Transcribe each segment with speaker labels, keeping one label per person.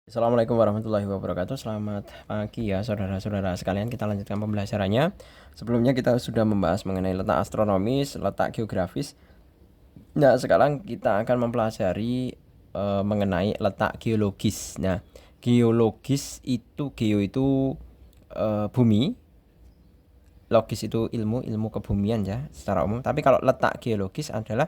Speaker 1: Assalamualaikum warahmatullahi wabarakatuh. Selamat pagi ya saudara-saudara sekalian. Kita lanjutkan pembelajarannya. Sebelumnya kita sudah membahas mengenai letak astronomis, letak geografis. Nah, sekarang kita akan mempelajari mengenai letak geologis. Nah, geologis itu bumi, logis itu ilmu kebumian ya secara umum. Tapi kalau letak geologis adalah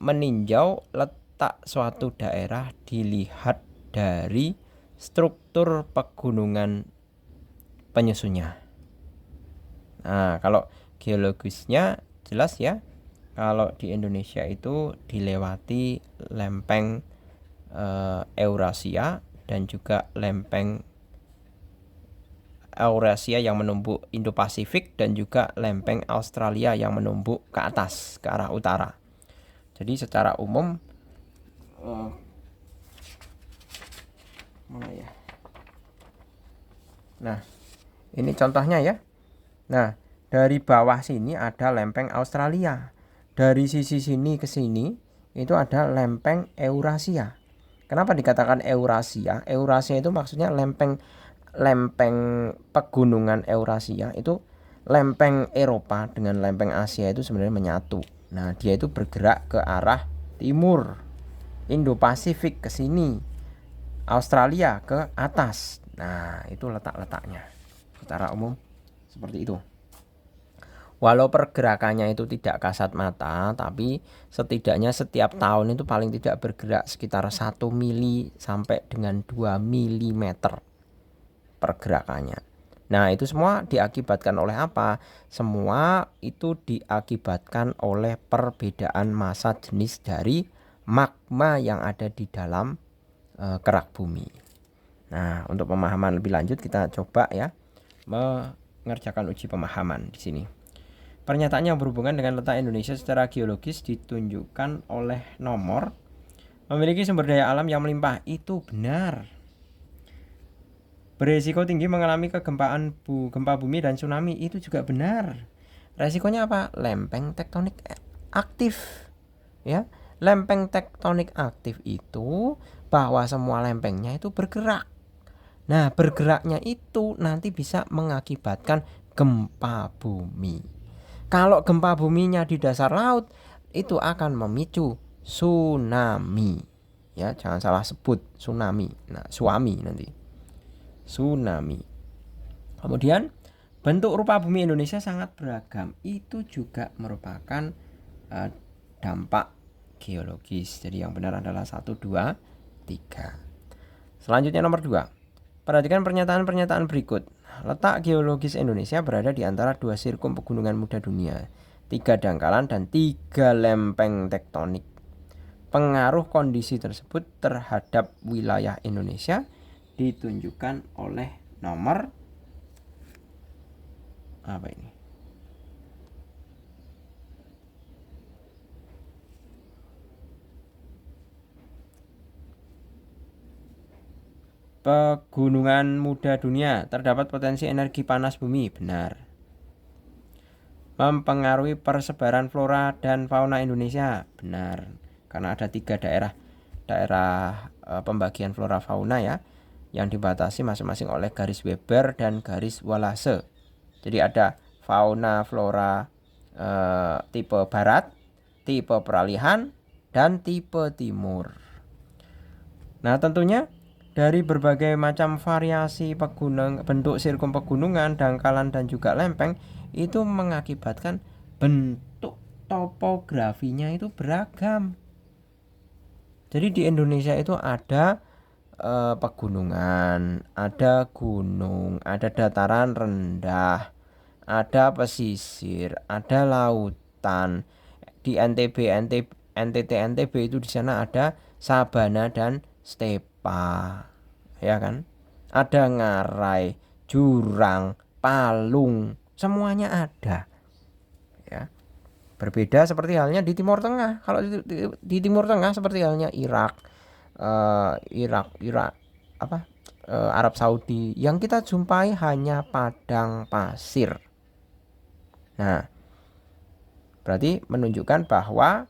Speaker 1: meninjau letak suatu daerah dilihat dari struktur pegunungan penyusunnya. Nah, kalau geologisnya jelas ya. Kalau di Indonesia itu dilewati lempeng Eurasia dan juga lempeng Eurasia yang menumbuk Indo-Pasifik dan juga lempeng Australia yang menumbuk ke atas ke arah utara. Jadi secara umum mana ya? Nah, ini contohnya ya. Nah, dari bawah sini ada lempeng Australia. Dari sisi sini ke sini itu ada lempeng Eurasia. Kenapa dikatakan Eurasia? Eurasia itu maksudnya lempeng pegunungan Eurasia itu lempeng Eropa dengan lempeng Asia itu sebenarnya menyatu. Nah, dia itu bergerak ke arah timur. Indo-Pasifik ke sini. Australia ke atas. Nah, itu letak-letaknya. Secara umum seperti itu. Walau pergerakannya itu tidak kasat mata, tapi setidaknya setiap tahun itu paling tidak bergerak sekitar 1 mili sampai dengan 2 milimeter pergerakannya. Nah, itu semua diakibatkan oleh apa? Semua itu diakibatkan oleh perbedaan massa jenis dari magma yang ada di dalam kerak bumi. Nah, untuk pemahaman lebih lanjut kita coba ya mengerjakan uji pemahaman di sini. Pernyataan yang berhubungan dengan letak Indonesia secara geologis ditunjukkan oleh nomor memiliki sumber daya alam yang melimpah. Itu benar. Beresiko tinggi mengalami kegempaan gempa bumi dan tsunami. Itu juga benar. Resikonya apa? Lempeng tektonik aktif. Ya, lempeng tektonik aktif itu bahwa semua lempengnya itu bergerak. Nah, bergeraknya itu nanti bisa mengakibatkan gempa bumi. Kalau gempa buminya di dasar laut, itu akan memicu tsunami. Ya, jangan salah sebut tsunami. Nah, suami nanti. Tsunami. Kemudian, bentuk rupa bumi Indonesia sangat beragam. Itu juga merupakan dampak geologis. Jadi yang benar adalah 1, 2, 3. Selanjutnya nomor 2. Perhatikan pernyataan-pernyataan berikut. Letak geologis Indonesia berada di antara 2 sirkum pegunungan muda dunia, 3 dangkalan dan 3 lempeng tektonik. Pengaruh kondisi tersebut terhadap wilayah Indonesia ditunjukkan oleh nomor apa ini? Pegunungan muda dunia, terdapat potensi energi panas bumi, benar. Mempengaruhi persebaran flora dan fauna Indonesia, benar. Karena ada 3 daerah pembagian flora fauna ya, yang dibatasi masing-masing oleh garis Weber dan garis Wallace. Jadi ada fauna flora tipe barat, tipe peralihan, dan tipe timur. Nah, tentunya dari berbagai macam variasi bentuk sirkum pegunungan, dangkalan dan juga lempeng itu mengakibatkan bentuk topografinya itu beragam. Jadi di Indonesia itu ada pegunungan, ada gunung, ada dataran rendah, ada pesisir, ada lautan. Di NTT NTB itu di sana ada sabana dan stepa, ya kan? Ada ngarai, jurang, palung, semuanya ada. Ya. Berbeda seperti halnya di Timur Tengah. Kalau di Timur Tengah seperti halnya Irak, Arab Saudi, yang kita jumpai hanya padang pasir. Nah, berarti menunjukkan bahwa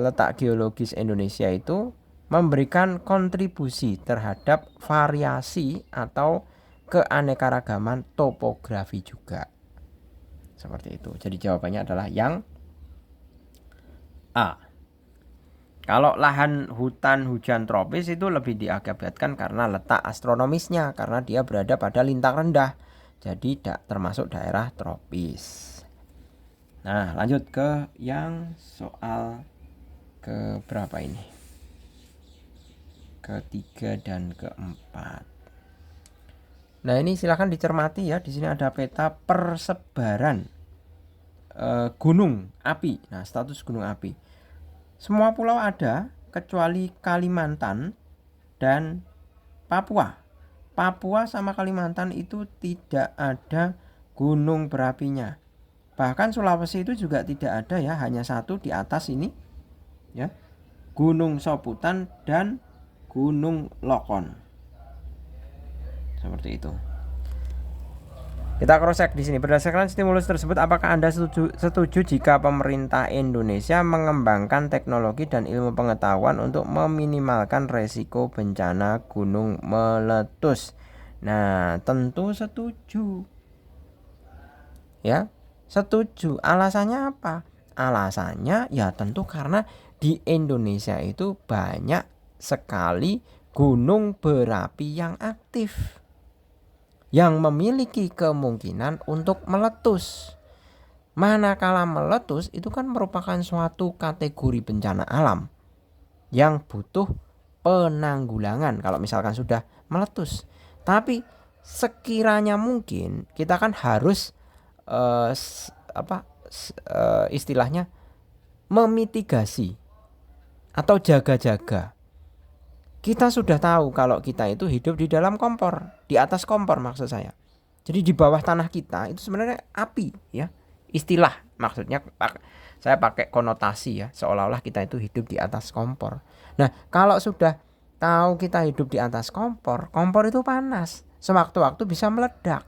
Speaker 1: letak geologis Indonesia itu memberikan kontribusi terhadap variasi atau keanekaragaman topografi juga. Seperti itu. Jadi jawabannya adalah yang A. Kalau lahan hutan hujan tropis itu lebih diakibatkan karena letak astronomisnya, karena dia berada pada lintang rendah. Jadi tidak termasuk daerah tropis. Nah, lanjut ke yang soal ke berapa ini? Ketiga dan keempat. Nah, ini silahkan dicermati ya. Di sini ada peta persebaran gunung api. Nah, status gunung api. Semua pulau ada kecuali Kalimantan dan Papua. Papua sama Kalimantan itu tidak ada gunung berapinya. Bahkan Sulawesi itu juga tidak ada ya, hanya satu di atas ini ya. Gunung Soputan dan Gunung Lokon. Seperti itu. Kita cross check di sini. Berdasarkan stimulus tersebut, apakah Anda setuju jika pemerintah Indonesia mengembangkan teknologi dan ilmu pengetahuan untuk meminimalkan resiko bencana gunung meletus? Nah, tentu setuju. Ya, setuju. Alasannya apa? Alasannya ya tentu karena di Indonesia itu banyak sekali gunung berapi yang aktif, yang memiliki kemungkinan untuk meletus. Manakala meletus itu kan merupakan suatu kategori bencana alam yang butuh penanggulangan kalau misalkan sudah meletus. Tapi sekiranya mungkin kita kan harus istilahnya memitigasi atau jaga-jaga. Kita sudah tahu kalau kita itu hidup di dalam kompor, di atas kompor maksud saya. Jadi di bawah tanah kita itu sebenarnya api ya. Istilah maksudnya saya pakai konotasi ya, seolah-olah kita itu hidup di atas kompor. Nah, kalau sudah tahu kita hidup di atas kompor, kompor itu panas, sewaktu-waktu bisa meledak.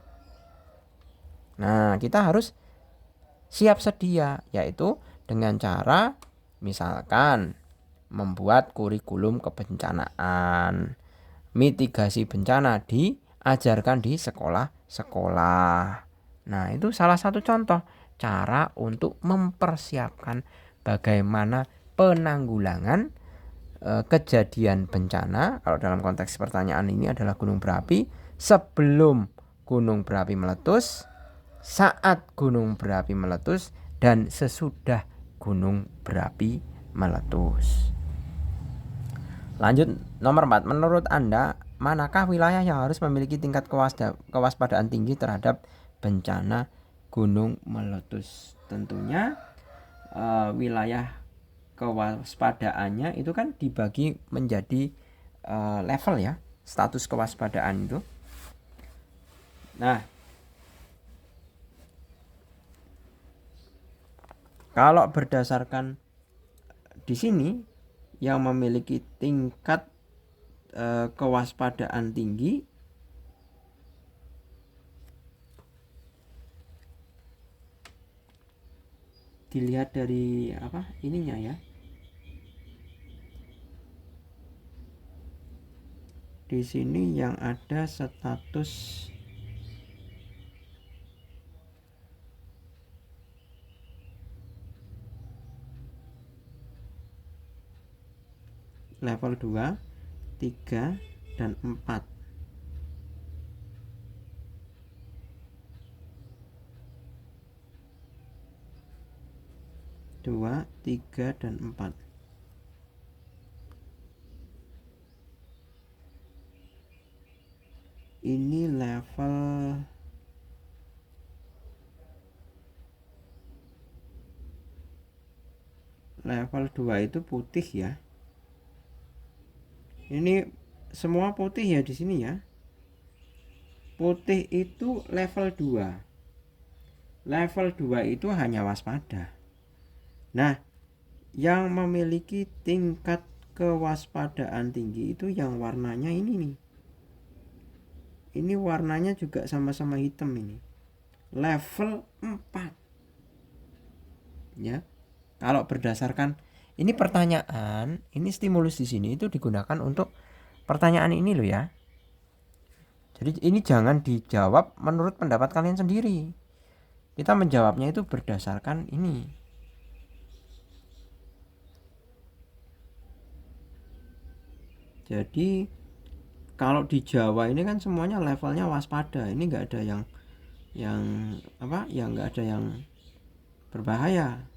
Speaker 1: Nah, kita harus siap sedia, yaitu dengan cara misalkan membuat kurikulum kebencanaan, mitigasi bencana diajarkan di sekolah-sekolah. Nah, itu salah satu contoh cara untuk mempersiapkan bagaimana penanggulangan kejadian bencana. Kalau dalam konteks pertanyaan ini adalah gunung berapi, sebelum gunung berapi meletus, saat gunung berapi meletus, dan sesudah gunung berapi meletus. Lanjut nomor 4. Menurut Anda, manakah wilayah yang harus memiliki tingkat kewaspadaan tinggi terhadap bencana gunung meletus? Tentunya wilayah kewaspadaannya itu kan dibagi menjadi level ya, status kewaspadaan itu. Nah, kalau berdasarkan di sini yang memiliki tingkat kewaspadaan tinggi dilihat dari ininya ya. Di sini yang ada status level 2, 3, dan 4. Dua, 3, dan 4. Ini level level 2 itu putih ya. Ini semua putih ya di sini ya. Putih itu level 2. Level 2 itu hanya waspada. Nah, yang memiliki tingkat kewaspadaan tinggi itu yang warnanya ini nih. Ini warnanya juga sama-sama hitam ini. Level 4. Ya. Kalau berdasarkan Ini pertanyaan, ini stimulus di sini itu digunakan untuk pertanyaan ini loh ya. Jadi ini jangan dijawab menurut pendapat kalian sendiri. Kita menjawabnya itu berdasarkan ini. Jadi kalau di Jawa ini kan semuanya levelnya waspada. Ini nggak ada yang nggak ada yang berbahaya.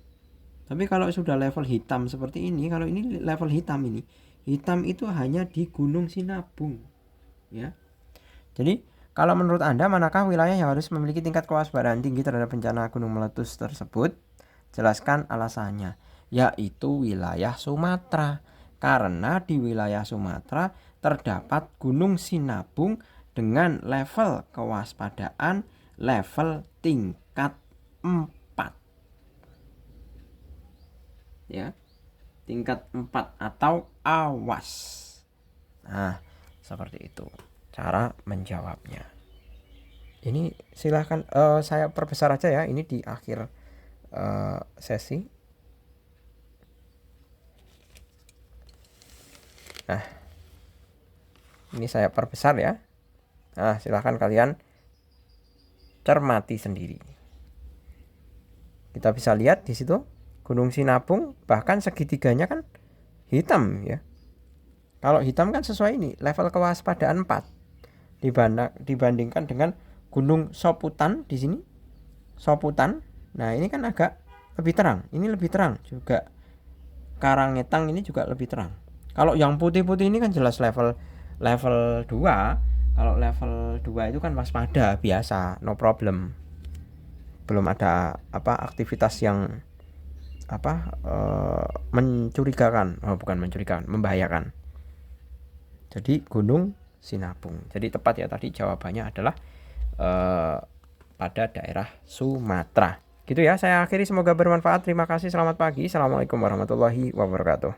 Speaker 1: Tapi kalau sudah level hitam seperti ini, kalau ini level hitam ini, hitam itu hanya di Gunung Sinabung, ya. Jadi kalau menurut Anda manakah wilayah yang harus memiliki tingkat kewaspadaan tinggi terhadap bencana gunung meletus tersebut? Jelaskan alasannya. Yaitu wilayah Sumatera. Karena di wilayah Sumatera terdapat Gunung Sinabung dengan level kewaspadaan level tingkat 4. Ya. Tingkat 4 atau awas. Nah, seperti itu cara menjawabnya. Ini silahkan saya perbesar aja ya, ini di akhir sesi. Nah, ini saya perbesar ya. Nah, silahkan kalian cermati sendiri. Kita bisa lihat di situ Gunung Sinabung bahkan segitiganya kan hitam ya. Kalau hitam kan sesuai ini level kewaspadaan 4 dibandingkan dengan Gunung Soputan di sini. Soputan. Nah, ini kan agak lebih terang. Ini lebih terang juga. Karangetang ini juga lebih terang. Kalau yang putih-putih ini kan jelas level 2. Kalau level 2 itu kan waspada biasa, no problem. Belum ada aktivitas yang mencurigakan. Oh, bukan mencurigakan, membahayakan. Jadi Gunung Sinabung. Jadi tepat ya tadi jawabannya adalah pada daerah Sumatera. Gitu ya, saya akhiri, semoga bermanfaat. Terima kasih, selamat pagi. Assalamualaikum warahmatullahi wabarakatuh.